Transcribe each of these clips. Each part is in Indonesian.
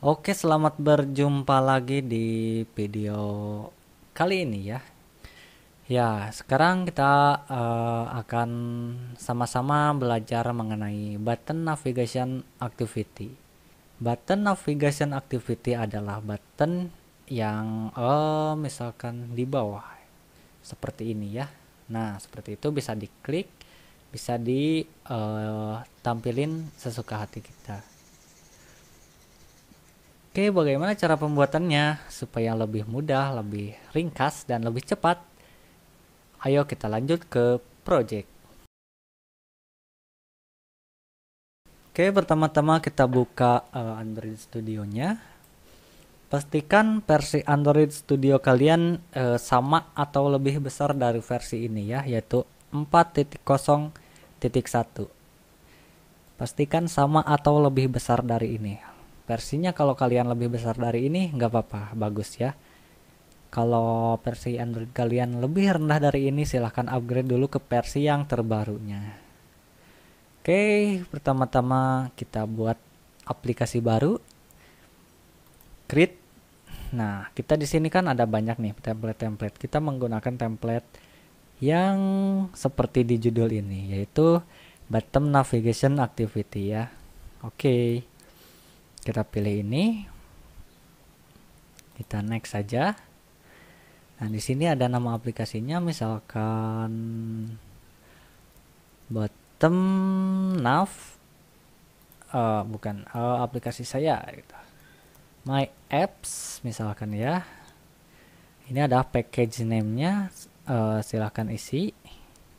Oke, selamat berjumpa lagi di video kali ini ya. Ya, sekarang kita akan sama-sama belajar mengenai button navigation activity. Button navigation activity adalah button yang misalkan di bawah seperti ini ya. Nah, seperti itu bisa diklik, bisa ditampilin sesuka hati kita. Oke, bagaimana cara pembuatannya supaya lebih mudah, lebih ringkas, dan lebih cepat? Ayo kita lanjut ke project. Oke, pertama-tama kita buka Android Studio-nya. Pastikan versi Android Studio kalian sama atau lebih besar dari versi ini ya, yaitu 4.0.1. Pastikan sama atau lebih besar dari ini. Versinya kalau kalian lebih besar dari ini nggak apa-apa, bagus ya. Kalau versi Android kalian lebih rendah dari ini, silahkan upgrade dulu ke versi yang terbarunya. Oke, pertama-tama kita buat aplikasi baru, create. Nah, kita di sini kan ada banyak nih template-template. Kita menggunakan template yang seperti di judul ini, yaitu button navigation activity ya. Oke, kita pilih ini, kita next saja. Nah, di sini ada nama aplikasinya, misalkan bottom nav, bukan aplikasi saya gitu. My apps misalkan ya. Ini ada package name-nya, silahkan isi,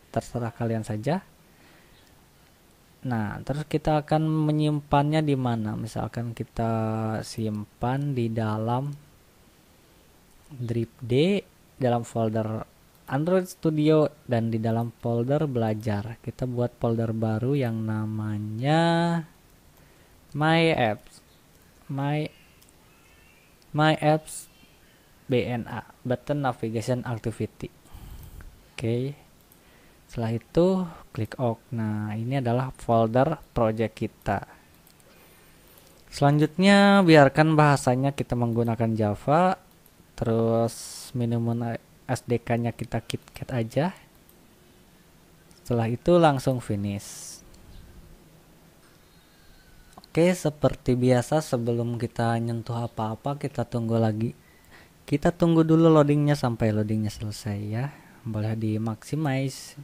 terserah kalian saja. Nah, terus kita akan menyimpannya di mana? Misalkan kita simpan di dalam dripd, dalam folder Android Studio, dan di dalam folder belajar. Kita buat folder baru yang namanya My Apps. My Apps BNA, Button Navigation Activity. Oke. Setelah itu klik OK. Nah, ini adalah folder project kita. Selanjutnya biarkan bahasanya kita menggunakan Java. Terus minimum SDK-nya kita KitKat aja. Setelah itu langsung finish. Oke, seperti biasa sebelum kita nyentuh apa-apa, kita tunggu lagi. Kita tunggu dulu loadingnya sampai loadingnya selesai ya. Boleh di maximize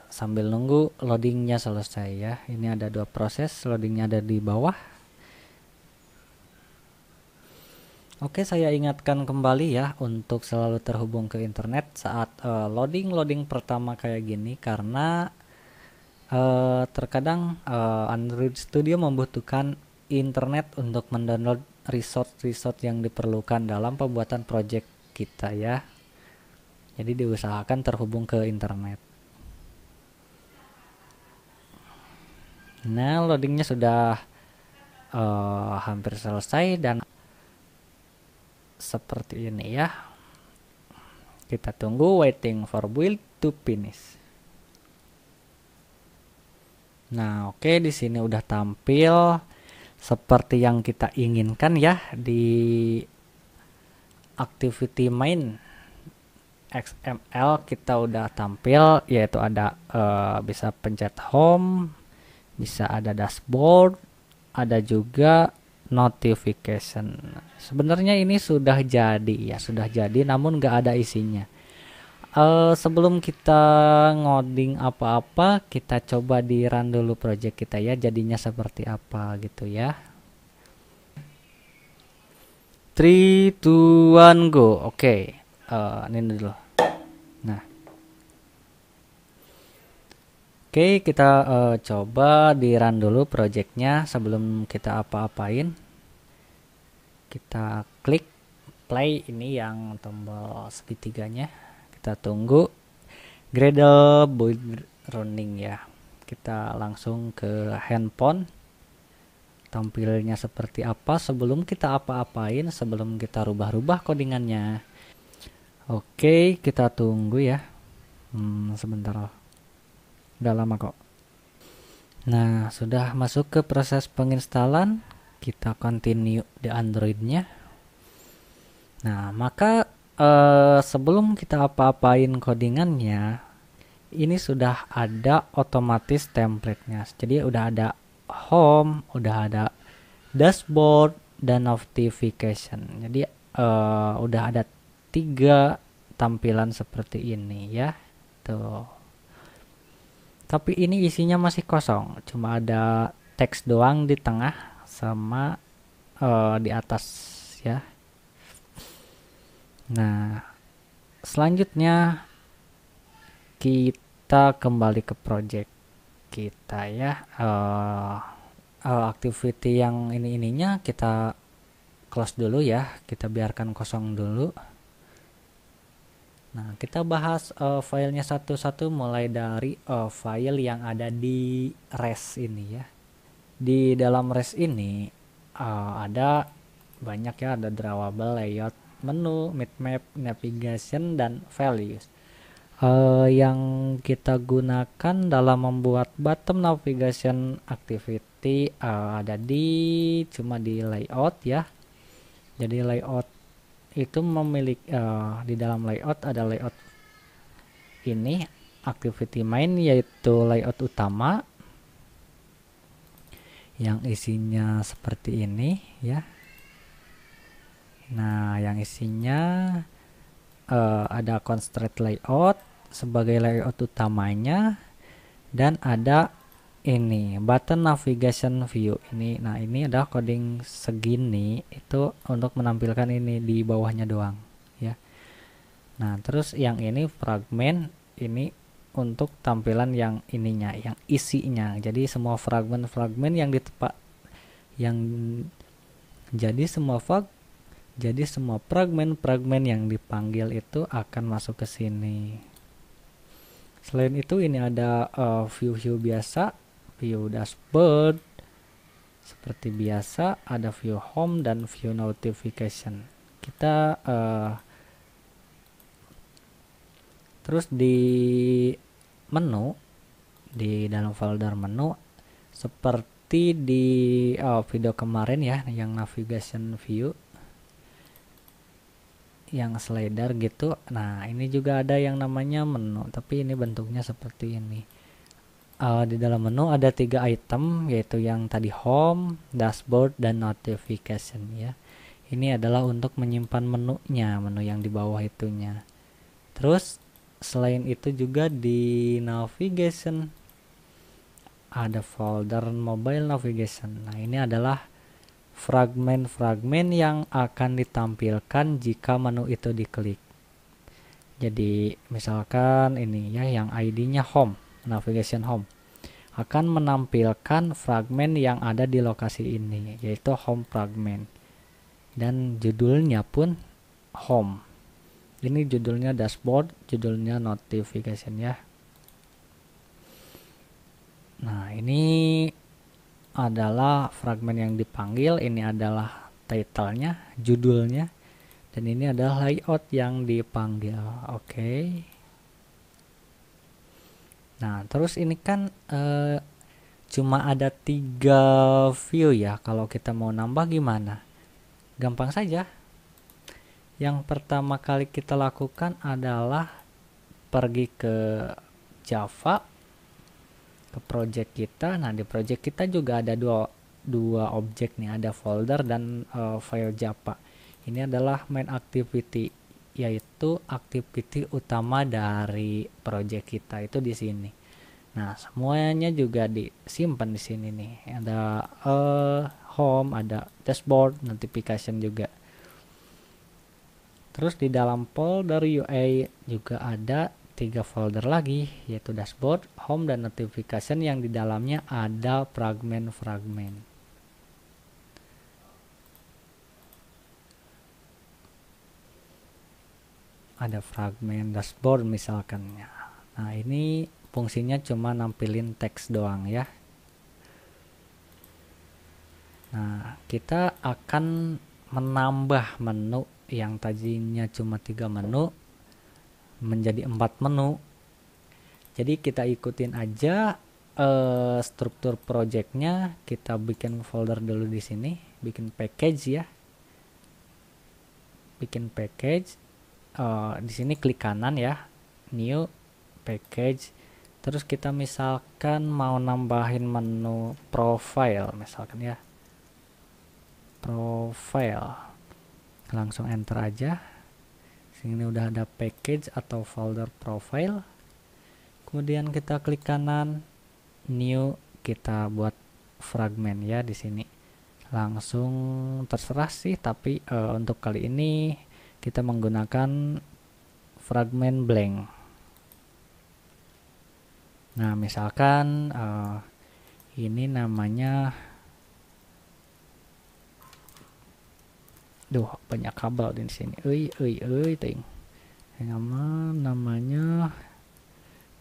sambil nunggu loadingnya selesai ya. Ini ada dua proses, loadingnya ada di bawah. Oke, saya ingatkan kembali ya untuk selalu terhubung ke internet saat loading pertama kayak gini, karena terkadang Android Studio membutuhkan internet untuk mendownload resource yang diperlukan dalam pembuatan project kita ya. Jadi diusahakan terhubung ke internet. Nah, loadingnya sudah hampir selesai dan seperti ini ya. Kita tunggu, waiting for build to finish. Nah, oke, di sini udah tampil seperti yang kita inginkan ya di activity main XML. Kita udah tampil, yaitu ada bisa pencet home, bisa ada dashboard, ada juga notification. Sebenarnya ini sudah jadi ya, sudah jadi, namun nggak ada isinya. Sebelum kita ngoding apa-apa, kita coba di run dulu project kita ya, jadinya seperti apa gitu ya. 3, 2, 1, go. Oke, ini dulu. Nah, oke, kita coba di run dulu projectnya sebelum kita apa-apain. Kita klik play, ini yang tombol segitiganya. Kita tunggu Gradle build running ya. Kita langsung ke handphone. Tampilnya seperti apa sebelum kita apa-apain, sebelum kita rubah-rubah codingannya. Oke, kita tunggu ya. Sebentar. Udah lama kok. Nah, sudah masuk ke proses penginstalan. Kita continue di Androidnya. Nah, maka sebelum kita apa-apain codingannya, ini sudah ada otomatis template-nya. Jadi udah ada home, udah ada dashboard dan notification. Jadi udah ada 3 tampilan seperti ini ya. Tuh. Tapi ini isinya masih kosong, cuma ada teks doang di tengah sama di atas ya. Nah, selanjutnya kita kembali ke project kita ya. Activity yang ininya kita close dulu ya, kita biarkan kosong dulu. Nah, kita bahas filenya satu-satu, mulai dari file yang ada di res ini ya. Di dalam res ini ada banyak ya, ada drawable, layout, menu, map, navigation, dan values. Yang kita gunakan dalam membuat bottom navigation activity ada cuma di layout ya. Jadi layout itu memiliki di dalam layout ada layout ini activity main, yaitu layout utama yang isinya seperti ini ya. Nah, yang isinya ada constraint layout sebagai layout utamanya, dan ada ini button navigation view ini. Nah, ini ada coding segini itu untuk menampilkan ini di bawahnya doang ya. Nah, terus yang ini fragment ini untuk tampilan yang ininya, yang isinya. Jadi semua fragment yang yang jadi semua fragment yang dipanggil itu akan masuk ke sini. Selain itu ini ada view biasa, view dashboard seperti biasa, ada view home dan view notification. Kita terus di menu, di dalam folder menu seperti di video kemarin ya, yang navigation view yang slider gitu. Nah, ini juga ada yang namanya menu, tapi ini bentuknya seperti ini. Di dalam menu ada 3 item, yaitu yang tadi home, dashboard, dan notification ya. Ini adalah untuk menyimpan menunya, menu yang di bawah itunya. Terus selain itu juga di navigation ada folder mobile navigation. Nah, ini adalah fragment-fragment yang akan ditampilkan jika menu itu diklik. Jadi misalkan ini ya, yang ID-nya home, navigation home, akan menampilkan fragment yang ada di lokasi ini, yaitu home fragment, dan judulnya pun home. Ini judulnya dashboard, judulnya notification ya. Nah, ini adalah fragmen yang dipanggil, ini adalah title-nya, judulnya, dan ini adalah layout yang dipanggil. Oke. Nah, terus ini kan cuma ada 3 view ya. Kalau kita mau nambah gimana? Gampang saja. Yang pertama kali kita lakukan adalah pergi ke Java, ke project kita. Nah, di project kita juga ada dua objek nih, ada folder dan file Java. Ini adalah main activity, yaitu activity utama dari project kita itu di sini. Nah, semuanya juga disimpan di sini nih. Ada home, ada dashboard, notification juga. Terus di dalam folder UI juga ada 3 folder lagi, yaitu dashboard, home, dan notification, yang di dalamnya ada fragment-fragment. Ada fragment dashboard misalkan ya. Nah, ini fungsinya cuma nampilin teks doang ya. Nah, kita akan menambah menu yang tadinya cuma 3 menu menjadi 4 menu. Jadi kita ikutin aja struktur projectnya, kita bikin folder dulu di sini, bikin package ya, bikin package. Di sini klik kanan ya, new package. Terus kita misalkan mau nambahin menu profile, misalkan ya, profile, langsung enter aja. Sini udah ada package atau folder profile. Kemudian kita klik kanan, new, kita buat fragment ya di sini. Langsung terserah sih, tapi untuk kali ini kita menggunakan fragment blank. Nah, misalkan ini namanya, duh banyak kabel di sini. Ting. Namanya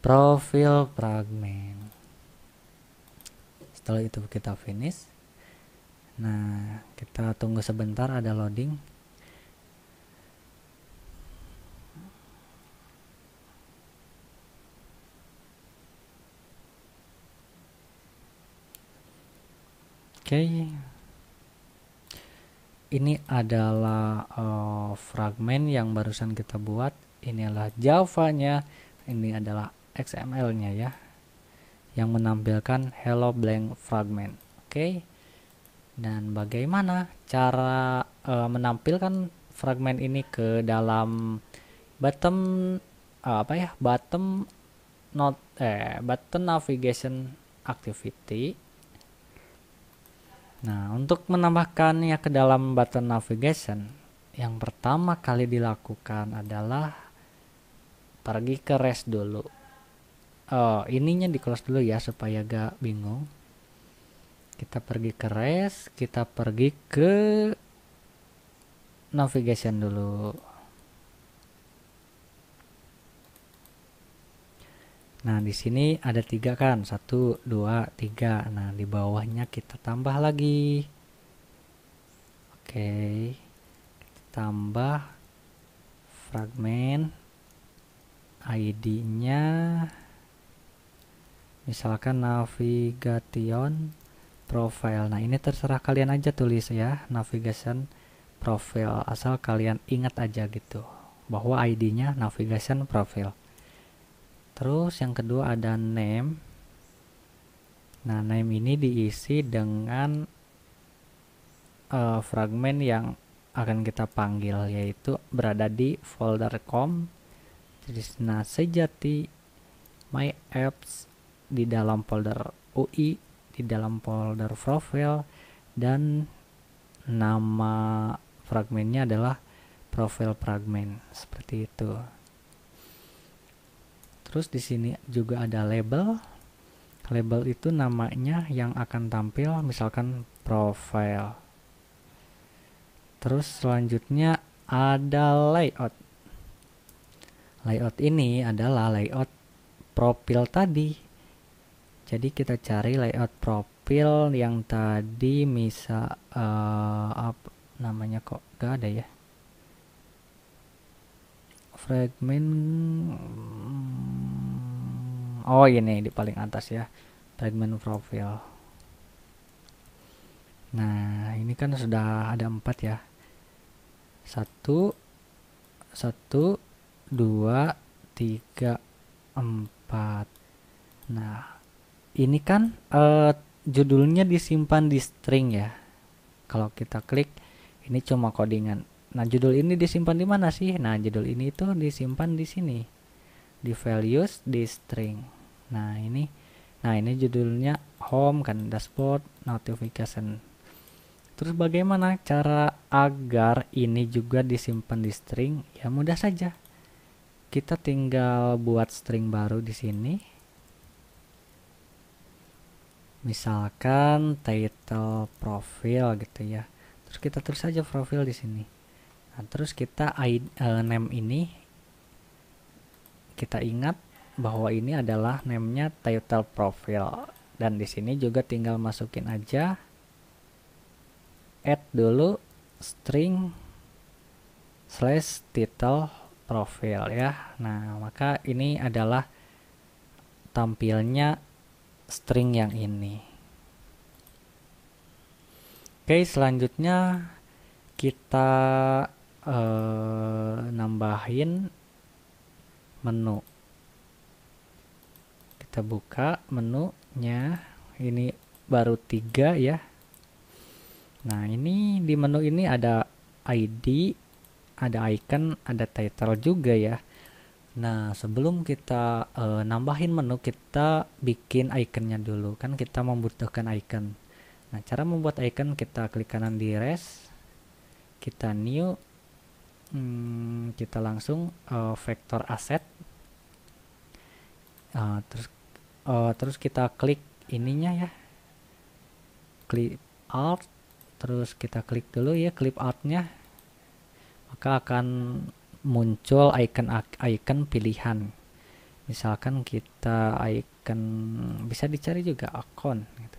profil fragment. Setelah itu kita finish. Nah, kita tunggu sebentar, ada loading. Oke. Ini adalah fragmen yang barusan kita buat. Ini adalah Java-nya, ini adalah XML-nya ya, yang menampilkan hello blank fragment. Oke. Dan bagaimana cara menampilkan fragmen ini ke dalam bottom button navigation activity. Nah, untuk menambahkannya ke dalam button navigation, yang pertama kali dilakukan adalah pergi ke rest dulu. Ininya di close dulu ya supaya gak bingung. Kita pergi ke rest, kita pergi ke navigation dulu. Nah, di sini ada 3 kan, 1, 2, 3. Nah, di bawahnya kita tambah lagi. Oke, tambah fragment ID-nya, misalkan navigation profile. Nah, ini terserah kalian aja tulis ya, navigation profile, asal kalian ingat aja gitu bahwa ID-nya navigation profile. Terus yang kedua ada name. Nah, name ini diisi dengan fragmen yang akan kita panggil, yaitu berada di folder com. Nah, sejati my apps di dalam folder UI, di dalam folder profile, dan nama fragmennya adalah profile fragment, seperti itu. Terus di sini juga ada label. Label itu namanya yang akan tampil, misalkan profile. Terus selanjutnya ada layout. Layout ini adalah layout profil tadi. Jadi kita cari layout profil yang tadi, misal apa namanya, kok gak ada ya, fragment. Oh, ini di paling atas ya, fragment profile. Nah, ini kan sudah ada 4 ya, 1, 2, 3, 4. Nah, ini kan judulnya disimpan di string ya. Kalau kita klik, ini cuma codingan. Nah, judul ini disimpan di mana sih? Nah, judul ini tuh disimpan di sini, di values, di string. Nah, ini judulnya home kan, dashboard, notification. Terus bagaimana cara agar ini juga disimpan di string? Ya mudah saja. Kita tinggal buat string baru di sini. Misalkan title profile gitu ya. Terus kita tulis saja profile di sini. Nah, terus kita name ini kita ingat bahwa ini adalah namanya title profile, dan di sini juga tinggal masukin aja add dulu string /title profile ya. Nah, maka ini adalah tampilnya string yang ini. Oke, selanjutnya kita nambahin menu. Kita buka menunya, ini baru 3 ya. Nah, ini di menu ini ada ID, ada icon, ada title juga ya. Nah, sebelum kita nambahin menu, kita bikin iconnya dulu. Kan kita membutuhkan icon. Nah, cara membuat icon, kita klik kanan di res, kita new, kita langsung vector asset, terus kita klik ininya ya, klik alt, terus kita klik dulu ya clip artnya, maka akan muncul icon pilihan. Misalkan kita icon, bisa dicari juga akun gitu.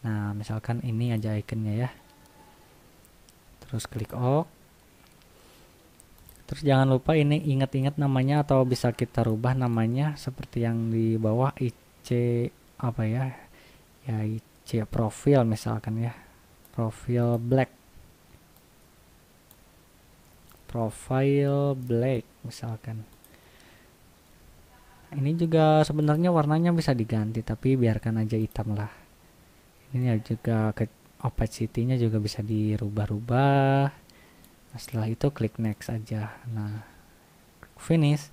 Nah, misalkan ini aja iconnya ya, terus klik OK. Terus jangan lupa ini ingat-ingat namanya, atau bisa kita rubah namanya seperti yang di bawah, IC apa ya, ya IC profil misalkan ya, profil black, profile black misalkan. Ini juga sebenarnya warnanya bisa diganti, tapi biarkan aja hitam lah. Ini juga opacity-nya juga bisa dirubah-rubah. Nah, setelah itu klik next aja. Nah, finish.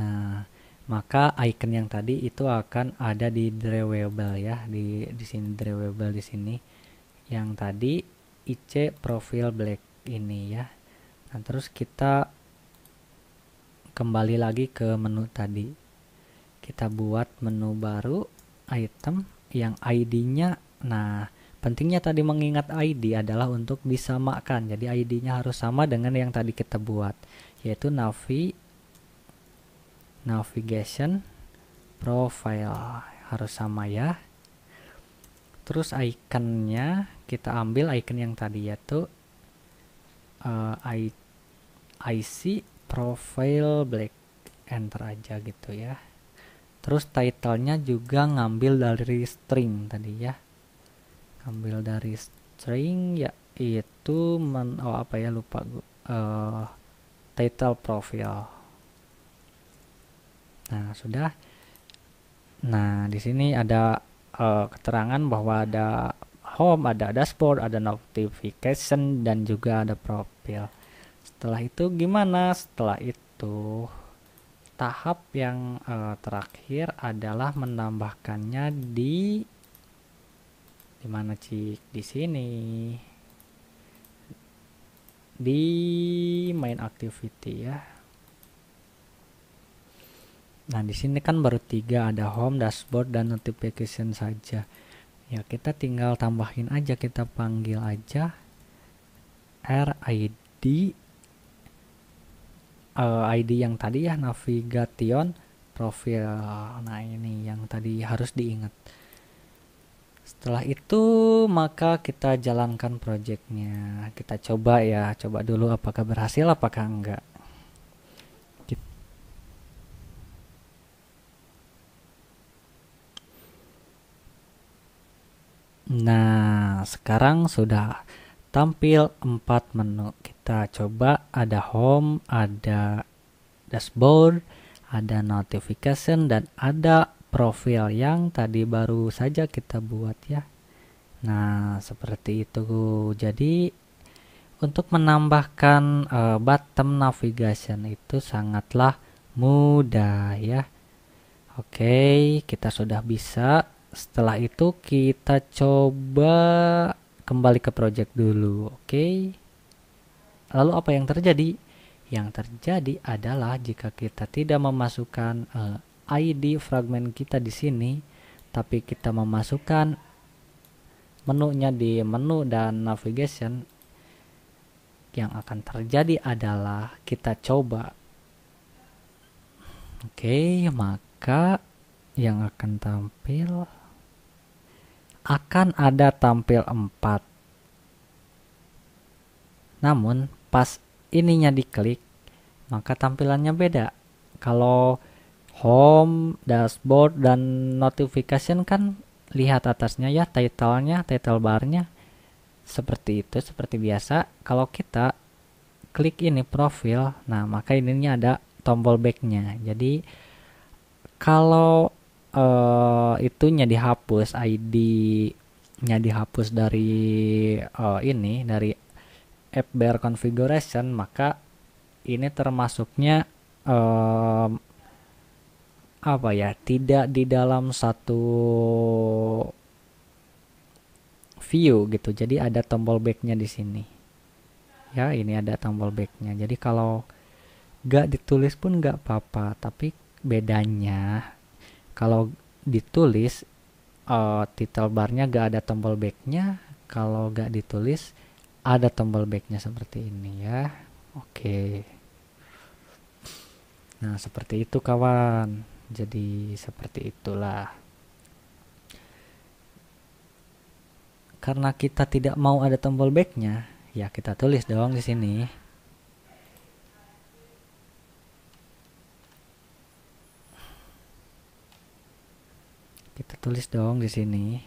Nah, maka icon yang tadi itu akan ada di drawable ya, di sini drawable di sini. Yang tadi IC profile black ini ya. Nah, terus kita kembali lagi ke menu tadi. Kita buat menu baru, item yang ID-nya. Nah, pentingnya tadi mengingat ID adalah untuk disamakan. Jadi ID-nya harus sama dengan yang tadi kita buat, yaitu navigation profile, harus sama ya. Terus iconnya kita ambil icon yang tadi, yaitu IC profile black, enter aja gitu ya. Terus title-nya juga ngambil dari string tadi ya, ambil dari string ya, itu apa ya, lupa title profile. Nah, sudah. Nah, di sini ada keterangan bahwa ada home, ada dashboard, ada notification, dan juga ada profil. Setelah itu gimana? Setelah itu tahap yang terakhir adalah menambahkannya di mana cik, di sini di main activity ya. Nah, di sini kan baru 3, ada home, dashboard, dan notification saja. Ya, kita tinggal tambahin aja, kita panggil aja RID, ID yang tadi ya, navigation profile. Nah, ini yang tadi harus diingat. Setelah itu maka kita jalankan projectnya. Kita coba ya, coba dulu apakah berhasil apakah enggak. Nah, sekarang sudah tampil 4 menu. Kita coba, ada home, ada dashboard, ada notification, dan ada profil yang tadi baru saja kita buat ya. Nah, seperti itu. Jadi untuk menambahkan button navigation itu sangatlah mudah ya. Oke, kita sudah bisa. Setelah itu kita coba kembali ke project dulu. Oke. Lalu apa yang terjadi? Yang terjadi adalah jika kita tidak memasukkan ID fragment kita di sini, tapi kita memasukkan menunya di menu dan navigation, yang akan terjadi adalah kita coba. Oke, maka yang akan tampil akan ada tampil 4. Namun pas ininya diklik, maka tampilannya beda. Kalau Home, dashboard, dan notification kan lihat atasnya ya, title-nya, title barnya seperti itu, seperti biasa. Kalau kita klik ini profil, nah maka ininya ada tombol backnya. Jadi kalau itunya dihapus, ID-nya dihapus dari ini dari app bear configuration, maka ini termasuknya apa ya, tidak di dalam satu view gitu. Jadi ada tombol backnya di sini ya, ini ada tombol backnya. Jadi kalau gak ditulis pun gak apa-apa, tapi bedanya kalau ditulis title barnya gak ada tombol backnya, kalau gak ditulis ada tombol backnya seperti ini ya. Oke, nah seperti itu kawan. Jadi seperti itulah. Karena kita tidak mau ada tombol backnya, ya kita tulis dong di sini. Kita tulis dong di sini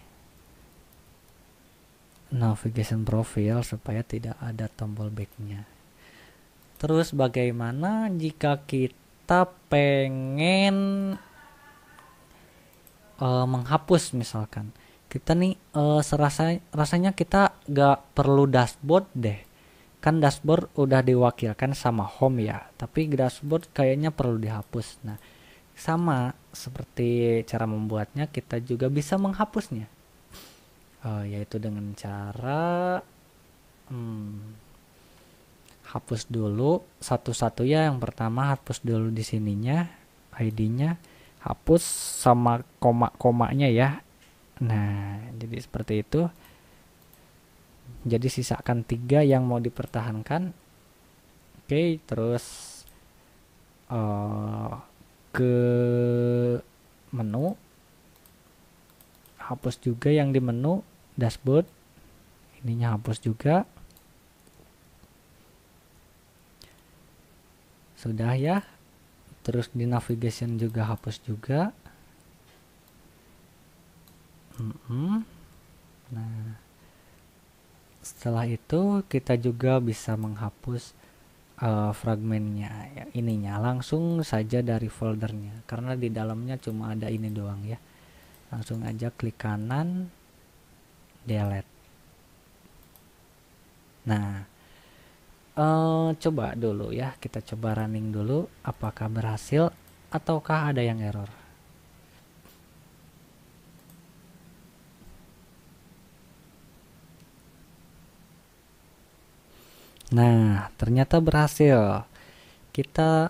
navigation profile supaya tidak ada tombol backnya. Terus bagaimana jika kita pengen menghapus, misalkan kita nih rasanya kita gak perlu dashboard deh, kan dashboard udah diwakilkan sama home ya, tapi dashboard kayaknya perlu dihapus. Nah sama seperti cara membuatnya, kita juga bisa menghapusnya, yaitu dengan cara hapus dulu satu-satu ya. Yang pertama hapus dulu di sininya, ID-nya hapus sama koma-komanya ya. Nah jadi seperti itu. Jadi sisakan 3 yang mau dipertahankan. Oke, terus ke menu, hapus juga yang di menu dashboard, ininya hapus juga. Sudah ya. Terus di navigation juga hapus juga. Nah setelah itu kita juga bisa menghapus fragmennya ya, ininya langsung saja dari foldernya, karena di dalamnya cuma ada ini doang ya. Langsung aja klik kanan, delete. Nah coba dulu ya, kita coba running dulu apakah berhasil ataukah ada yang error. Nah ternyata berhasil. Kita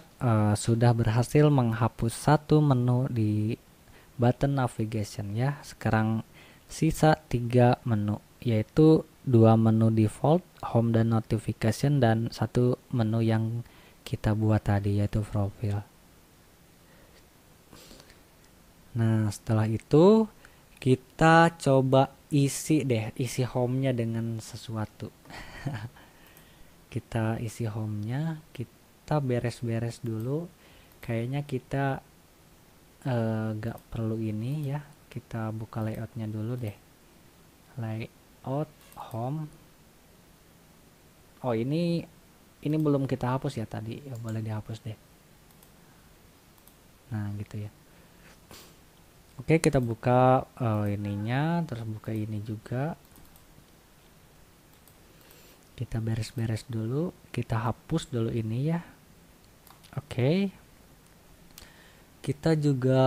sudah berhasil menghapus satu menu di button navigation ya. Sekarang sisa 3 menu, yaitu 2 menu default, home dan notification, dan 1 menu yang kita buat tadi yaitu profile. Nah setelah itu kita coba isi home-nya dengan sesuatu. Kita isi home-nya, kita beres-beres dulu. Kayaknya kita gak perlu ini ya. Kita buka layoutnya dulu deh. Layout home. Oh ini belum kita hapus ya tadi ya, boleh dihapus deh. Nah gitu ya. Oke, kita buka ininya, terus buka ini juga. Kita beres-beres dulu, kita hapus dulu ini ya. Oke. Kita juga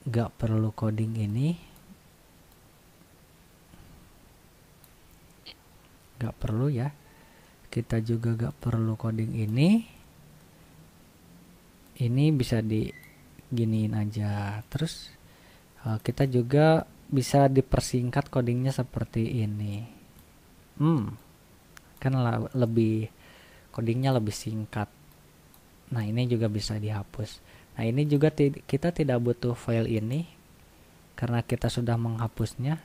gak perlu coding ini. Gak perlu ya. Kita juga gak perlu coding ini. Ini bisa diginiin aja. Terus kita juga bisa dipersingkat codingnya seperti ini. Kan lebih codingnya lebih singkat. Nah ini juga bisa dihapus. Nah ini juga kita tidak butuh file ini karena kita sudah menghapusnya.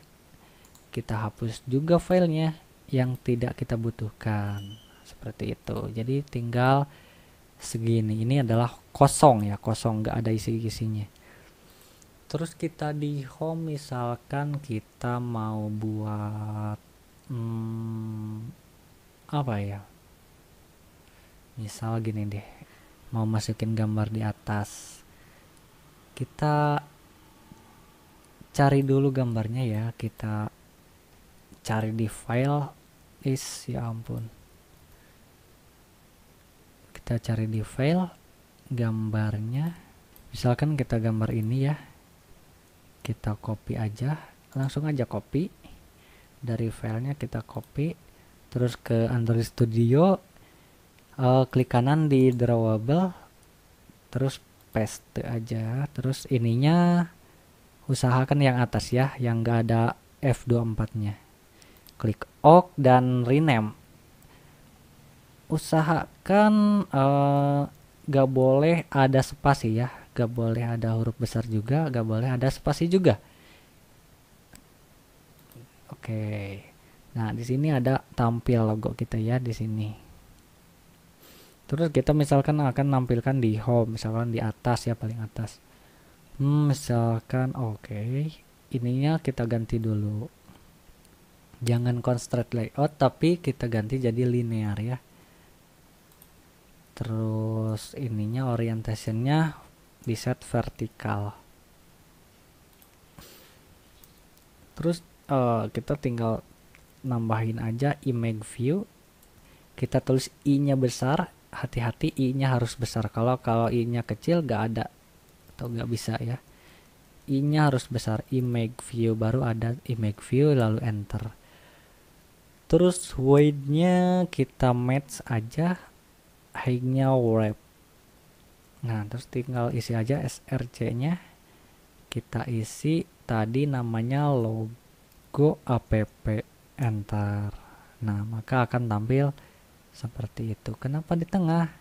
Kita hapus juga filenya yang tidak kita butuhkan, seperti itu. Jadi tinggal segini. Ini adalah kosong ya, kosong, nggak ada isi-isinya. Terus kita di home misalkan kita mau buat apa ya, misal gini deh, mau masukin gambar di atas, kita cari dulu gambarnya ya, kita cari di file, ya ampun, kita cari di file gambarnya, misalkan kita gambar ini ya, kita copy aja, langsung aja copy dari filenya, kita copy terus ke Android Studio, klik kanan di drawable, terus paste aja, terus ininya usahakan yang atas ya, yang gak ada F24 nya, klik OK dan rename. Usahakan gak boleh ada spasi ya, gak boleh ada huruf besar juga, gak boleh ada spasi juga. Oke. Nah, di sini ada tampil logo kita ya di sini. Terus kita misalkan akan nampilkan di home, misalkan di atas ya, paling atas. Misalkan oke. Ininya kita ganti dulu. Jangan constraint layout, tapi kita ganti jadi linear ya. Terus ininya orientationnya di set vertikal. Terus kita tinggal nambahin aja image view, kita tulis i-nya besar, hati-hati i-nya harus besar, kalau i-nya kecil gak ada atau gak bisa ya, i-nya harus besar, image view, baru ada image view, lalu enter. Terus weight-nya kita match aja, height-nya wrap. Nah, terus tinggal isi aja src-nya, kita isi tadi namanya logo app, enter. Nah, maka akan tampil seperti itu. Kenapa di tengah?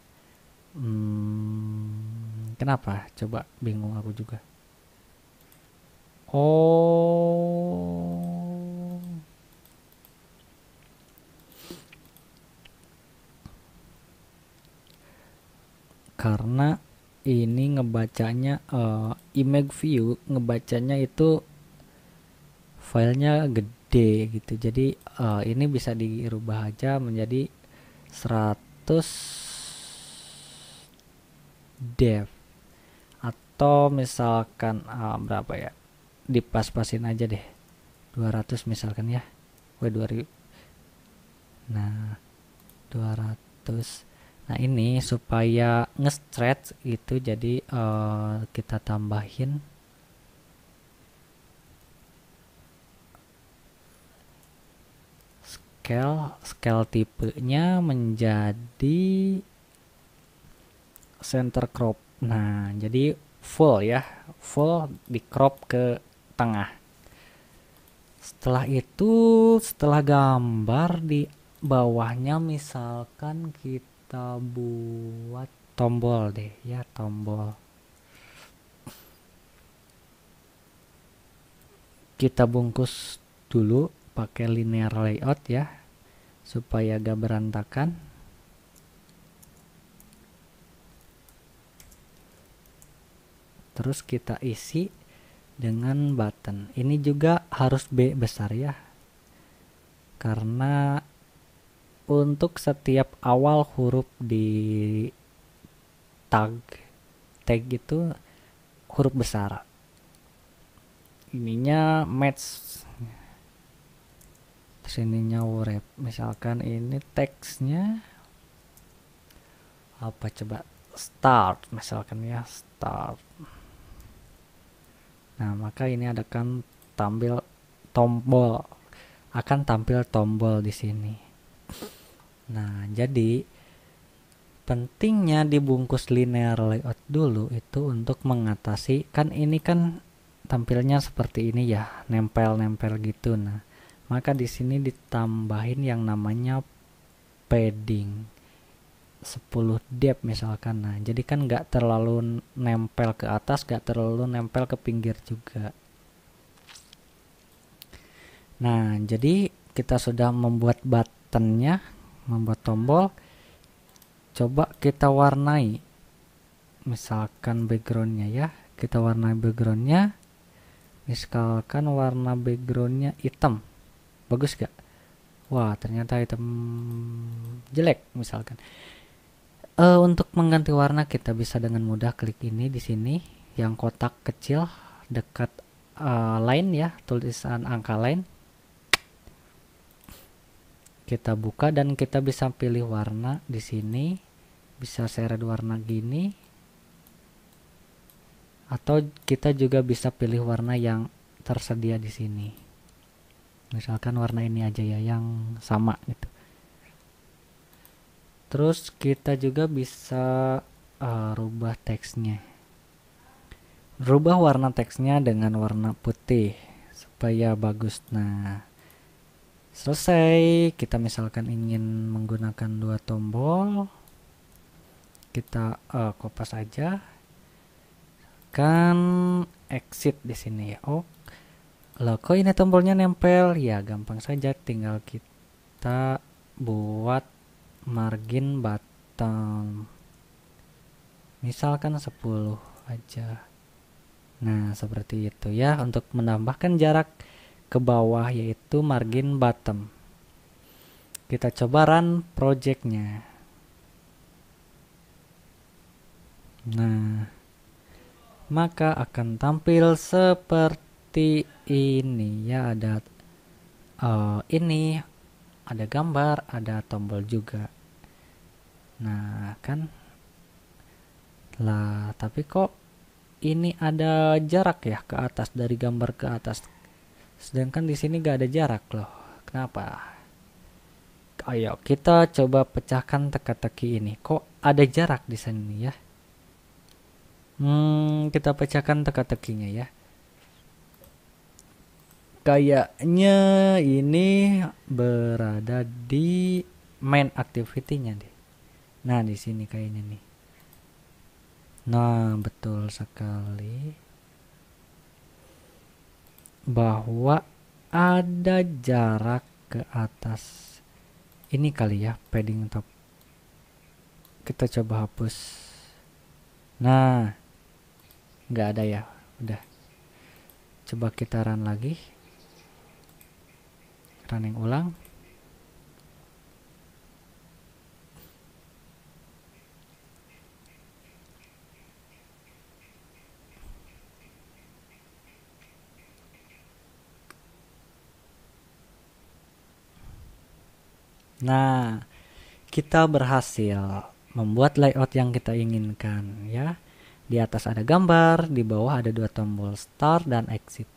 Kenapa? Coba, bingung aku juga. Oh, karena ini ngebacanya image view, ngebacanya itu filenya gede gitu, jadi ini bisa dirubah aja menjadi 100 dev, atau misalkan berapa ya, dipas-pasin aja deh 200 misalkan ya, 2000. Nah, 200. Nah, ini supaya nge-stretch gitu, jadi kita tambahin scale tipenya menjadi center crop. Nah, jadi full ya, full di crop ke tengah. Setelah itu, setelah gambar di bawahnya misalkan kita buat tombol deh ya, tombol. Kita bungkus dulu pakai linear layout ya, supaya gak berantakan. Terus kita isi dengan button. Ini juga harus B besar ya, karena untuk setiap awal huruf di tag itu huruf besar. Ininya match, terus ininya wrap. Misalkan ini teksnya apa, coba start misalkan ya, start. Nah, maka ini akan tampil tombol, di sini. Nah, jadi pentingnya dibungkus linear layout dulu itu untuk mengatasi, kan ini kan tampilnya seperti ini ya, nempel-nempel gitu. Nah, maka di sini ditambahin yang namanya padding 10 depth misalkan. Nah, jadi kan nggak terlalu nempel ke atas, nggak terlalu nempel ke pinggir juga. Nah, jadi kita sudah membuat buttonnya, membuat tombol. Coba kita warnai, misalkan backgroundnya ya, kita warnai backgroundnya, misalkan warna backgroundnya hitam, bagus gak? Wah, ternyata hitam jelek misalkan. Untuk mengganti warna kita bisa dengan mudah klik ini di sini yang kotak kecil dekat line ya, tulisan angka line. Kita buka dan kita bisa pilih warna di sini, bisa shade warna gini, atau kita juga bisa pilih warna yang tersedia di sini. Misalkan warna ini aja ya, yang sama gitu. Terus kita juga bisa rubah teksnya, rubah warna teksnya dengan warna putih supaya bagus. Nah, selesai. Kita misalkan ingin menggunakan 2 tombol, kita kopas aja, kan exit di sini ya. Oh, loh kok ini tombolnya nempel? Ya gampang saja, tinggal kita buat margin bottom misalkan 10 aja. Nah, seperti itu ya untuk menambahkan jarak ke bawah, yaitu margin bottom. Kita coba run projectnya. Nah, maka akan tampil seperti ini ya. Ada ini ada gambar, ada tombol juga. Nah, kan lah, tapi kok ini ada jarak ya ke atas, dari gambar ke atas, sedangkan di sini gak ada jarak loh. Kenapa? Ayo kita coba pecahkan teka-teki ini. Kok ada jarak di sini ya? Kita pecahkan teka-tekinya ya. Kayaknya ini berada di main activity-nya deh. Nah, di sini kayaknya nih. Nah, betul sekali bahwa ada jarak ke atas. Ini kali ya padding top. Kita coba hapus. Nah, nggak ada ya. Udah. Coba kita run lagi. Running ulang. Nah, kita berhasil membuat layout yang kita inginkan ya. Di atas ada gambar, di bawah ada 2 tombol start dan exit.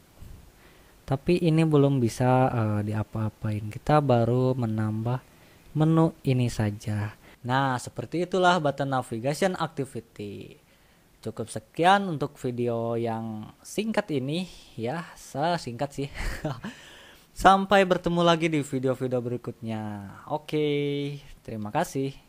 Tapi ini belum bisa diapa-apain. Kita baru menambah menu ini saja. Nah, seperti itulah button navigation activity. Cukup sekian untuk video yang singkat ini ya, singkat sih. Sampai bertemu lagi di video-video berikutnya. Oke, terima kasih.